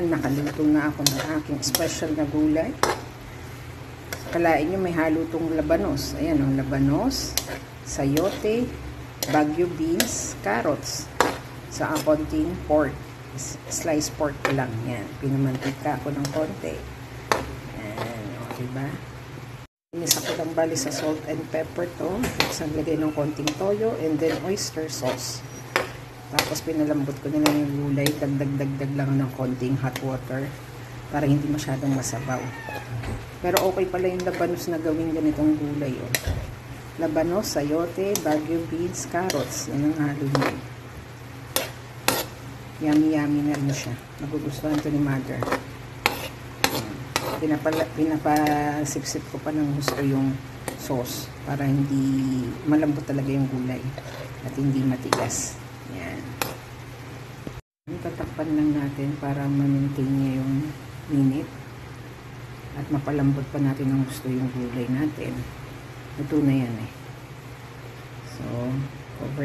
Ayan, nakaluto na ako ng aking special na gulay. Kalain nyo, may halo tong labanos. Ayan, ang labanos, sayote, Baguio beans, carrots, sa konting pork. Sliced pork ko lang. Yan, pinamantika ko ng konti. Ayan, o, diba? Inisa ko lang bali sa salt and pepper to. Tapos ang lagay ng konting toyo and then oyster sauce. Tapos pinalambot ko na lang yung gulay. Dagdag lang ng konting hot water para hindi masyadong masabaw. Pero okay pala yung labanos na gawin ganitong gulay. Oh. Labanos, sayote, Baguio beans, carrots. Yan ang halo niya. Yummy na rin siya. Magugustuhan to ni mother. Pinapasip-sip ko pa ng gusto yung sauce para hindi malambot talaga yung gulay at hindi matigas. Yan. Tatakpan lang natin para ma-maintain niya yung minute at mapalambot pa natin ng gusto yung gulay natin. Ito na yan eh. So, over